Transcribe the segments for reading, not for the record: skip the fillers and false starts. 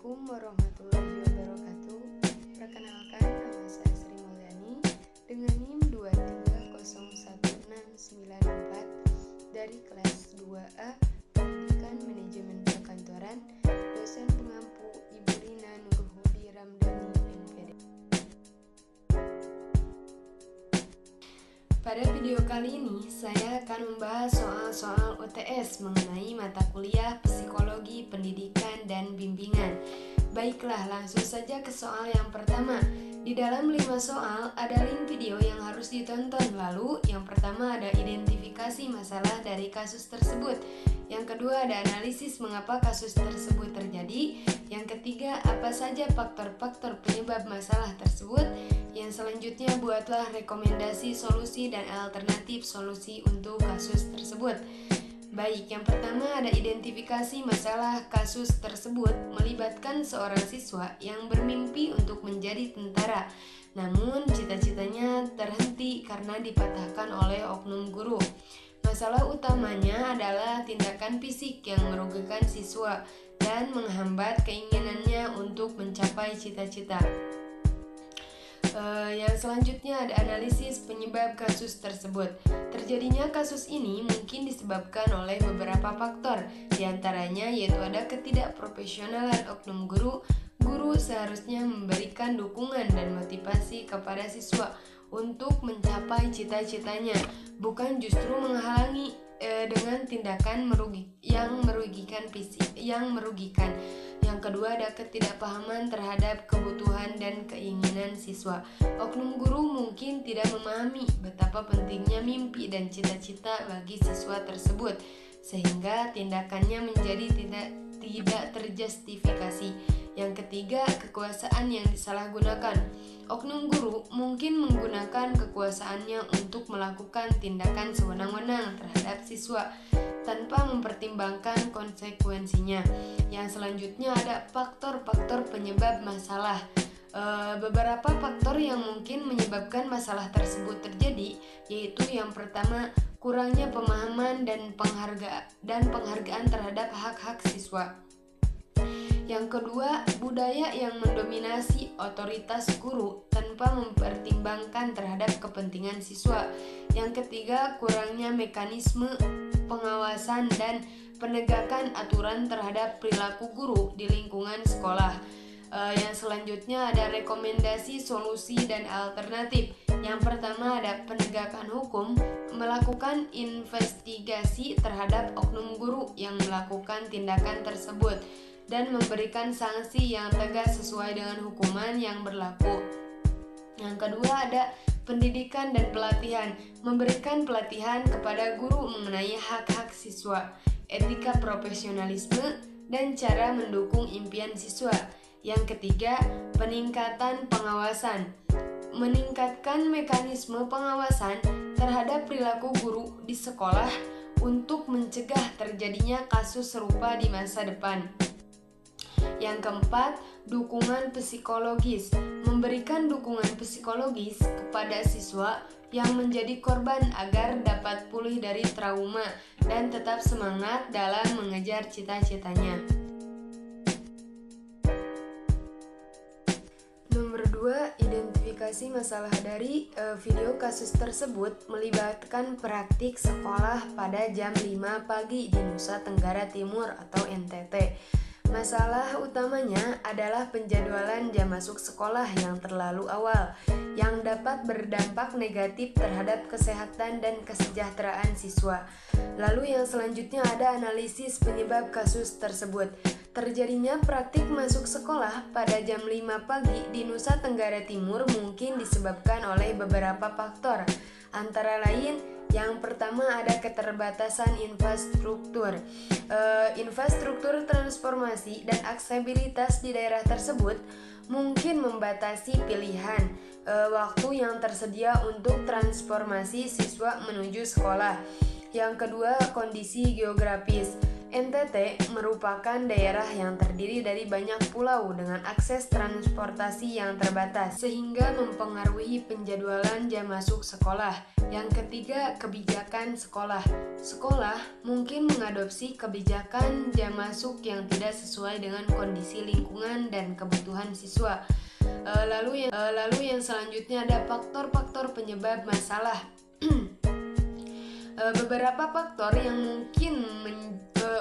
Assalamualaikum warahmatullahi wabarakatuh. Perkenalkan, nama saya Sri Mulyani dengan NIM 2301694 dari kelas 2A Pendidikan Manajemen Perkantoran, dosen pengampu Ibu Rina Nurhudi Ramdhani, MPD. Pada video kali ini, saya akan membahas soal-soal UTS mengenai mata kuliah Psikologi Pendidikan dan Bimbingan. Baiklah, langsung saja ke soal yang pertama. Di dalam 5 soal, ada link video yang harus ditonton. Lalu, yang pertama ada identifikasi masalah dari kasus tersebut. Yang kedua ada analisis mengapa kasus tersebut terjadi. Yang ketiga, apa saja faktor-faktor penyebab masalah tersebut. Yang selanjutnya, buatlah rekomendasi solusi dan alternatif solusi untuk kasus tersebut. Baik, yang pertama ada identifikasi masalah kasus tersebut melibatkan seorang siswa yang bermimpi untuk menjadi tentara. Namun, cita-citanya terhenti karena dipatahkan oleh oknum guru. Masalah utamanya adalah tindakan fisik yang merugikan siswa dan menghambat keinginannya untuk mencapai cita-cita. Yang selanjutnya ada analisis penyebab kasus tersebut. Terjadinya kasus ini mungkin disebabkan oleh beberapa faktor, diantaranya yaitu ada ketidakprofesionalan oknum guru. Guru seharusnya memberikan dukungan dan motivasi kepada siswa untuk mencapai cita-citanya, bukan justru menghalangi dengan tindakan yang merugikan. Yang kedua ada ketidakpahaman terhadap kebutuhan dan keinginan siswa. Oknum guru mungkin tidak memahami betapa pentingnya mimpi dan cita-cita bagi siswa tersebut, sehingga tindakannya menjadi tidak terjustifikasi. Yang ketiga, kekuasaan yang disalahgunakan. Oknum guru mungkin menggunakan kekuasaannya untuk melakukan tindakan sewenang-wenang terhadap siswa tanpa mempertimbangkan konsekuensinya. Yang selanjutnya ada faktor-faktor penyebab masalah. Beberapa faktor yang mungkin menyebabkan masalah tersebut terjadi, yaitu yang pertama, kurangnya pemahaman dan penghargaan terhadap hak-hak siswa. Yang kedua, budaya yang mendominasi otoritas guru tanpa mempertimbangkan terhadap kepentingan siswa. Yang ketiga, kurangnya mekanisme pengawasan dan penegakan aturan terhadap perilaku guru di lingkungan sekolah. Yang selanjutnya ada rekomendasi solusi dan alternatif. Yang pertama ada penegakan hukum, melakukan investigasi terhadap oknum guru yang melakukan tindakan tersebut dan memberikan sanksi yang tegas sesuai dengan hukuman yang berlaku. Yang kedua ada pendidikan dan pelatihan, memberikan pelatihan kepada guru mengenai hak-hak siswa, etika profesionalisme, dan cara mendukung impian siswa. Yang ketiga, peningkatan pengawasan, meningkatkan mekanisme pengawasan terhadap perilaku guru di sekolah untuk mencegah terjadinya kasus serupa di masa depan. Yang keempat, dukungan psikologis, memberikan dukungan psikologis kepada siswa yang menjadi korban agar dapat pulih dari trauma dan tetap semangat dalam mengejar cita-citanya. Nomor 2, identifikasi masalah dari video kasus tersebut melibatkan praktik sekolah pada jam 5 pagi di Nusa Tenggara Timur atau NTT. Masalah utamanya adalah penjadwalan jam masuk sekolah yang terlalu awal, yang dapat berdampak negatif terhadap kesehatan dan kesejahteraan siswa. Lalu yang selanjutnya ada analisis penyebab kasus tersebut. Terjadinya praktik masuk sekolah pada jam 5 pagi di Nusa Tenggara Timur mungkin disebabkan oleh beberapa faktor, antara lain yang pertama ada keterbatasan infrastruktur. Infrastruktur transformasi dan aksesibilitas di daerah tersebut mungkin membatasi pilihan waktu yang tersedia untuk transformasi siswa menuju sekolah. Yang kedua, kondisi geografis. NTT merupakan daerah yang terdiri dari banyak pulau dengan akses transportasi yang terbatas, sehingga mempengaruhi penjadwalan jam masuk sekolah. Yang ketiga, kebijakan sekolah. Sekolah mungkin mengadopsi kebijakan jam masuk yang tidak sesuai dengan kondisi lingkungan dan kebutuhan siswa. Lalu yang selanjutnya ada faktor-faktor penyebab masalah. Beberapa faktor yang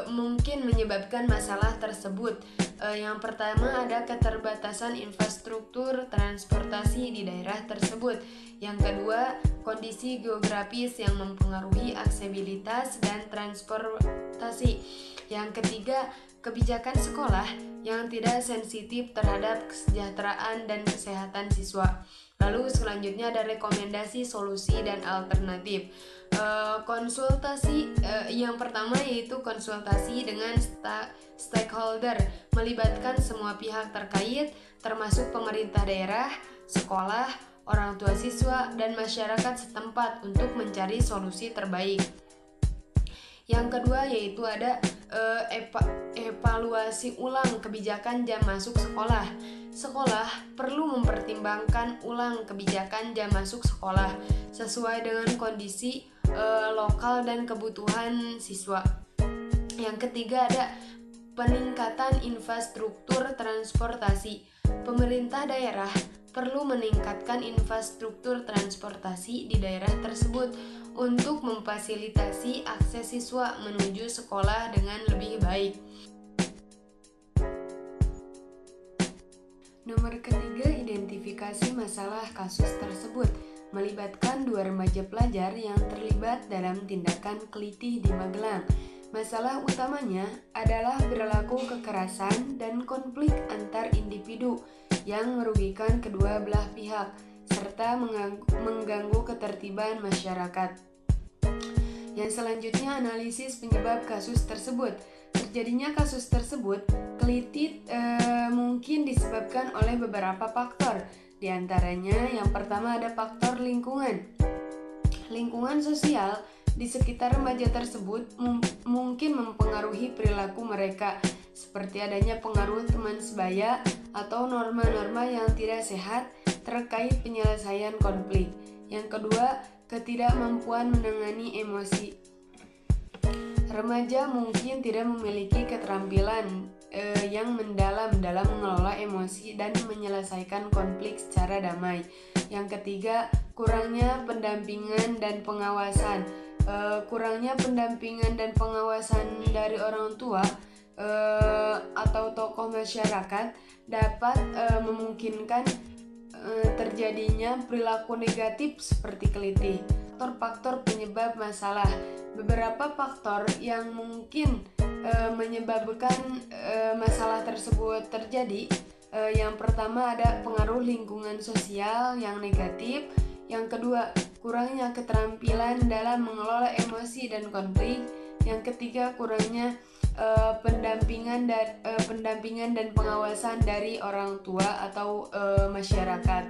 mungkin menyebabkan masalah tersebut. Yang pertama ada keterbatasan infrastruktur transportasi di daerah tersebut. Yang kedua, kondisi geografis yang mempengaruhi aksesibilitas dan transportasi. Yang ketiga, kebijakan sekolah yang tidak sensitif terhadap kesejahteraan dan kesehatan siswa. Lalu selanjutnya ada rekomendasi, solusi, dan alternatif. Konsultasi yang pertama yaitu konsultasi dengan stakeholder, melibatkan semua pihak terkait termasuk pemerintah daerah, sekolah, orang tua siswa, dan masyarakat setempat untuk mencari solusi terbaik. Yang kedua yaitu ada evaluasi ulang kebijakan jam masuk sekolah. Sekolah perlu mempertimbangkan ulang kebijakan jam masuk sekolah sesuai dengan kondisi lokal dan kebutuhan siswa. Yang ketiga ada peningkatan infrastruktur transportasi. Pemerintah daerah perlu meningkatkan infrastruktur transportasi di daerah tersebut untuk memfasilitasi akses siswa menuju sekolah dengan lebih baik. Nomor ketiga, identifikasi masalah kasus tersebut, melibatkan 2 remaja pelajar yang terlibat dalam tindakan kelitih di Magelang. Masalah utamanya adalah perilaku kekerasan dan konflik antar individu yang merugikan kedua belah pihak, serta mengganggu ketertiban masyarakat. Yang selanjutnya, analisis penyebab kasus tersebut. Terjadinya kasus tersebut, kelitih mungkin disebabkan oleh beberapa faktor. Di antaranya, yang pertama ada faktor lingkungan. Lingkungan sosial di sekitar remaja tersebut mungkin mempengaruhi perilaku mereka, seperti adanya pengaruh teman sebaya atau norma-norma yang tidak sehat terkait penyelesaian konflik. Yang kedua, ketidakmampuan menangani emosi. Remaja mungkin tidak memiliki keterampilan yang mendalam dalam mengelola emosi dan menyelesaikan konflik secara damai. Yang ketiga, kurangnya pendampingan dan pengawasan. Kurangnya pendampingan dan pengawasan dari orang tua atau tokoh masyarakat dapat memungkinkan terjadinya perilaku negatif seperti kelitih. Faktor-faktor penyebab masalah. Beberapa faktor yang mungkin menyebabkan masalah tersebut terjadi. Yang pertama ada pengaruh lingkungan sosial yang negatif. Yang kedua, kurangnya keterampilan dalam mengelola emosi dan konflik. Yang ketiga, kurangnya pendampingan dan pengawasan dari orang tua atau masyarakat.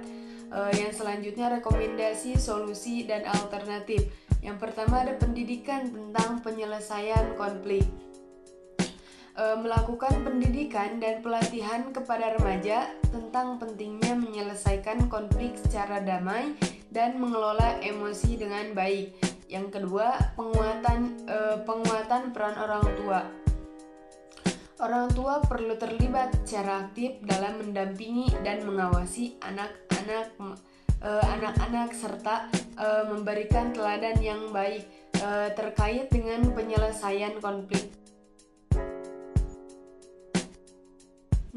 Yang selanjutnya, rekomendasi, solusi, dan alternatif. Yang pertama ada pendidikan tentang penyelesaian konflik. Melakukan pendidikan dan pelatihan kepada remaja tentang pentingnya menyelesaikan konflik secara damai dan mengelola emosi dengan baik. Yang kedua, penguatan peran orang tua. Orang tua perlu terlibat secara aktif dalam mendampingi dan mengawasi anak-anak serta memberikan teladan yang baik terkait dengan penyelesaian konflik.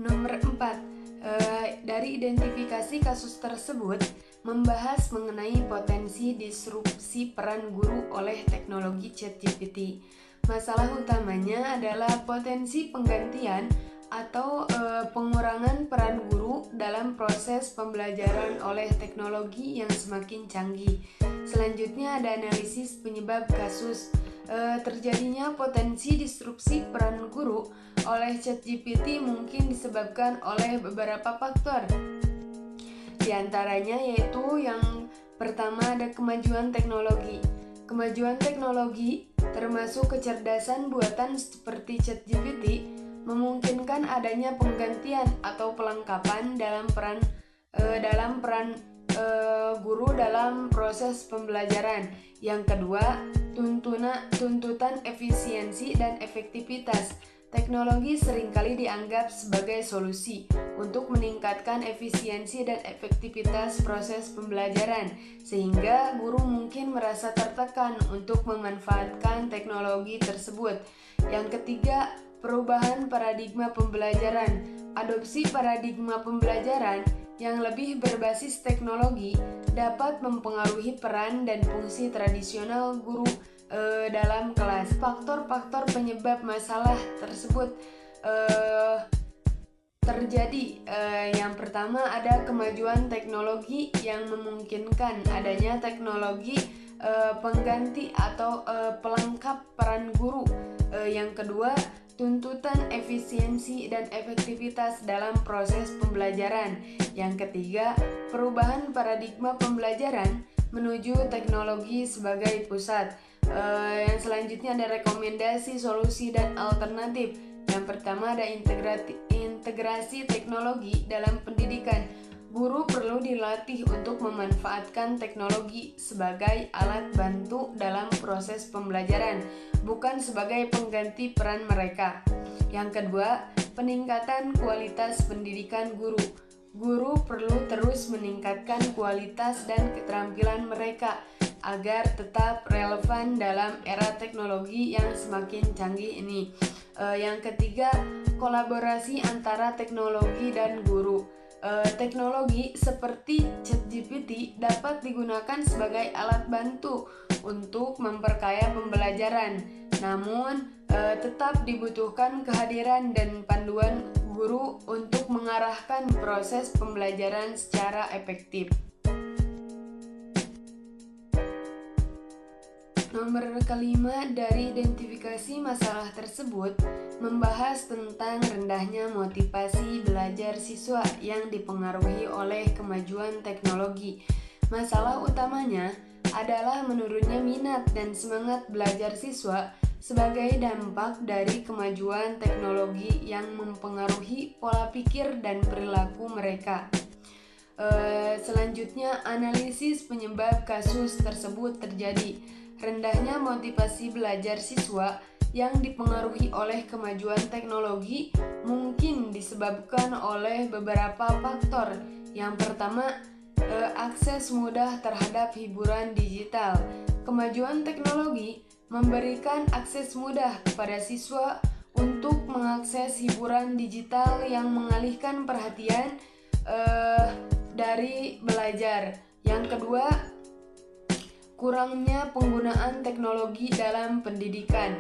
Nomor 4, dari identifikasi kasus tersebut membahas mengenai potensi disrupsi peran guru oleh teknologi ChatGPT. Masalah utamanya adalah potensi penggantian atau pengurangan peran guru dalam proses pembelajaran oleh teknologi yang semakin canggih. Selanjutnya ada analisis penyebab kasus. Terjadinya potensi disrupsi peran guru oleh ChatGPT mungkin disebabkan oleh beberapa faktor. Di antaranya yaitu yang pertama ada kemajuan teknologi. Kemajuan teknologi termasuk kecerdasan buatan seperti ChatGPT, memungkinkan adanya penggantian atau pelengkapan dalam peran guru dalam proses pembelajaran. Yang kedua, tuntutan efisiensi dan efektivitas. Teknologi seringkali dianggap sebagai solusi untuk meningkatkan efisiensi dan efektivitas proses pembelajaran, sehingga guru mungkin merasa tertekan untuk memanfaatkan teknologi tersebut. Yang ketiga, perubahan paradigma pembelajaran. Adopsi paradigma pembelajaran yang lebih berbasis teknologi dapat mempengaruhi peran dan fungsi tradisional guru dalam kelas. Faktor-faktor penyebab masalah tersebut terjadi. Yang pertama, ada kemajuan teknologi yang memungkinkan adanya teknologi pengganti atau pelengkap peran guru. Yang kedua, tuntutan efisiensi dan efektivitas dalam proses pembelajaran. Yang ketiga, perubahan paradigma pembelajaran menuju teknologi sebagai pusat. Yang selanjutnya ada rekomendasi, solusi, dan alternatif. Yang pertama ada integrasi teknologi dalam pendidikan. Guru perlu dilatih untuk memanfaatkan teknologi sebagai alat bantu dalam proses pembelajaran, bukan sebagai pengganti peran mereka. Yang kedua, peningkatan kualitas pendidikan guru. Guru perlu terus meningkatkan kualitas dan keterampilan mereka agar tetap relevan dalam era teknologi yang semakin canggih ini. Yang ketiga, kolaborasi antara teknologi dan guru. Teknologi seperti ChatGPT dapat digunakan sebagai alat bantu untuk memperkaya pembelajaran. Namun, tetap dibutuhkan kehadiran dan panduan guru untuk mengarahkan proses pembelajaran secara efektif. Nomor kelima dari identifikasi masalah tersebut membahas tentang rendahnya motivasi belajar siswa yang dipengaruhi oleh kemajuan teknologi. Masalah utamanya adalah menurunnya minat dan semangat belajar siswa sebagai dampak dari kemajuan teknologi yang mempengaruhi pola pikir dan perilaku mereka. Selanjutnya, analisis penyebab kasus tersebut terjadi. Rendahnya motivasi belajar siswa yang dipengaruhi oleh kemajuan teknologi mungkin disebabkan oleh beberapa faktor. Yang pertama, akses mudah terhadap hiburan digital. Kemajuan teknologi memberikan akses mudah kepada siswa untuk mengakses hiburan digital yang mengalihkan perhatian dari belajar. Yang kedua, kurangnya penggunaan teknologi dalam pendidikan.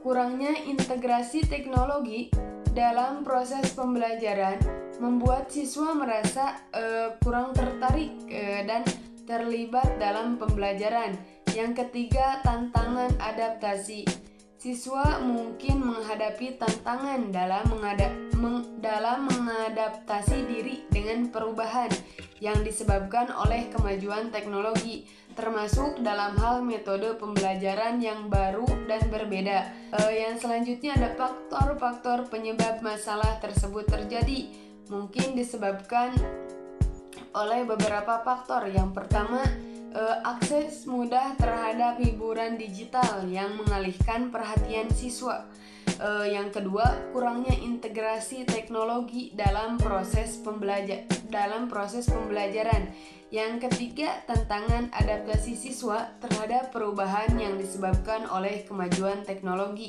Kurangnya integrasi teknologi dalam proses pembelajaran membuat siswa merasa kurang tertarik dan terlibat dalam pembelajaran. Yang ketiga, tantangan adaptasi. Siswa mungkin menghadapi tantangan dalam mengadaptasi diri dengan perubahan yang disebabkan oleh kemajuan teknologi, termasuk dalam hal metode pembelajaran yang baru dan berbeda. Yang selanjutnya ada faktor-faktor penyebab masalah tersebut terjadi. Mungkin disebabkan oleh beberapa faktor. Yang pertama, akses mudah terhadap hiburan digital yang mengalihkan perhatian siswa. Yang kedua, kurangnya integrasi teknologi dalam proses pembelajaran. Yang ketiga, tantangan adaptasi siswa terhadap perubahan yang disebabkan oleh kemajuan teknologi.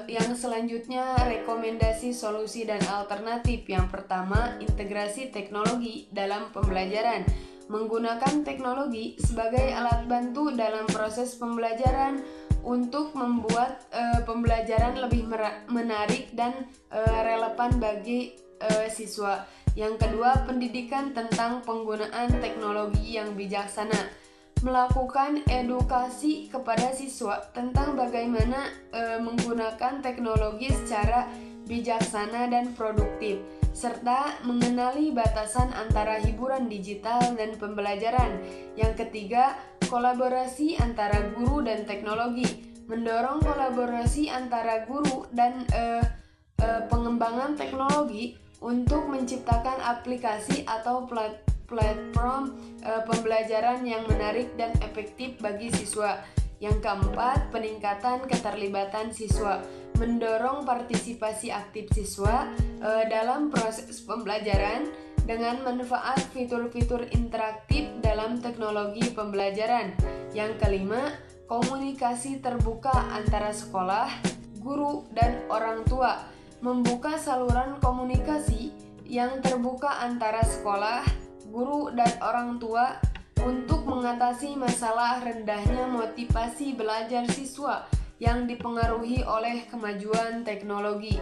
Yang selanjutnya, rekomendasi, solusi, dan alternatif. Yang pertama, integrasi teknologi dalam pembelajaran. Menggunakan teknologi sebagai alat bantu dalam proses pembelajaran untuk membuat pembelajaran lebih menarik dan relevan bagi siswa. Yang kedua, pendidikan tentang penggunaan teknologi yang bijaksana. Melakukan edukasi kepada siswa tentang bagaimana menggunakan teknologi secara bijaksana dan produktif, serta mengenali batasan antara hiburan digital dan pembelajaran. Yang ketiga, kolaborasi antara guru dan teknologi. Mendorong kolaborasi antara guru dan pengembangan teknologi untuk menciptakan aplikasi atau platform pembelajaran yang menarik dan efektif bagi siswa. Yang keempat, peningkatan keterlibatan siswa. Mendorong partisipasi aktif siswa dalam proses pembelajaran dengan manfaat fitur-fitur interaktif dalam teknologi pembelajaran. Yang kelima, komunikasi terbuka antara sekolah, guru, dan orang tua. Membuka saluran komunikasi yang terbuka antara sekolah, guru, dan orang tua untuk mengatasi masalah rendahnya motivasi belajar siswa yang dipengaruhi oleh kemajuan teknologi.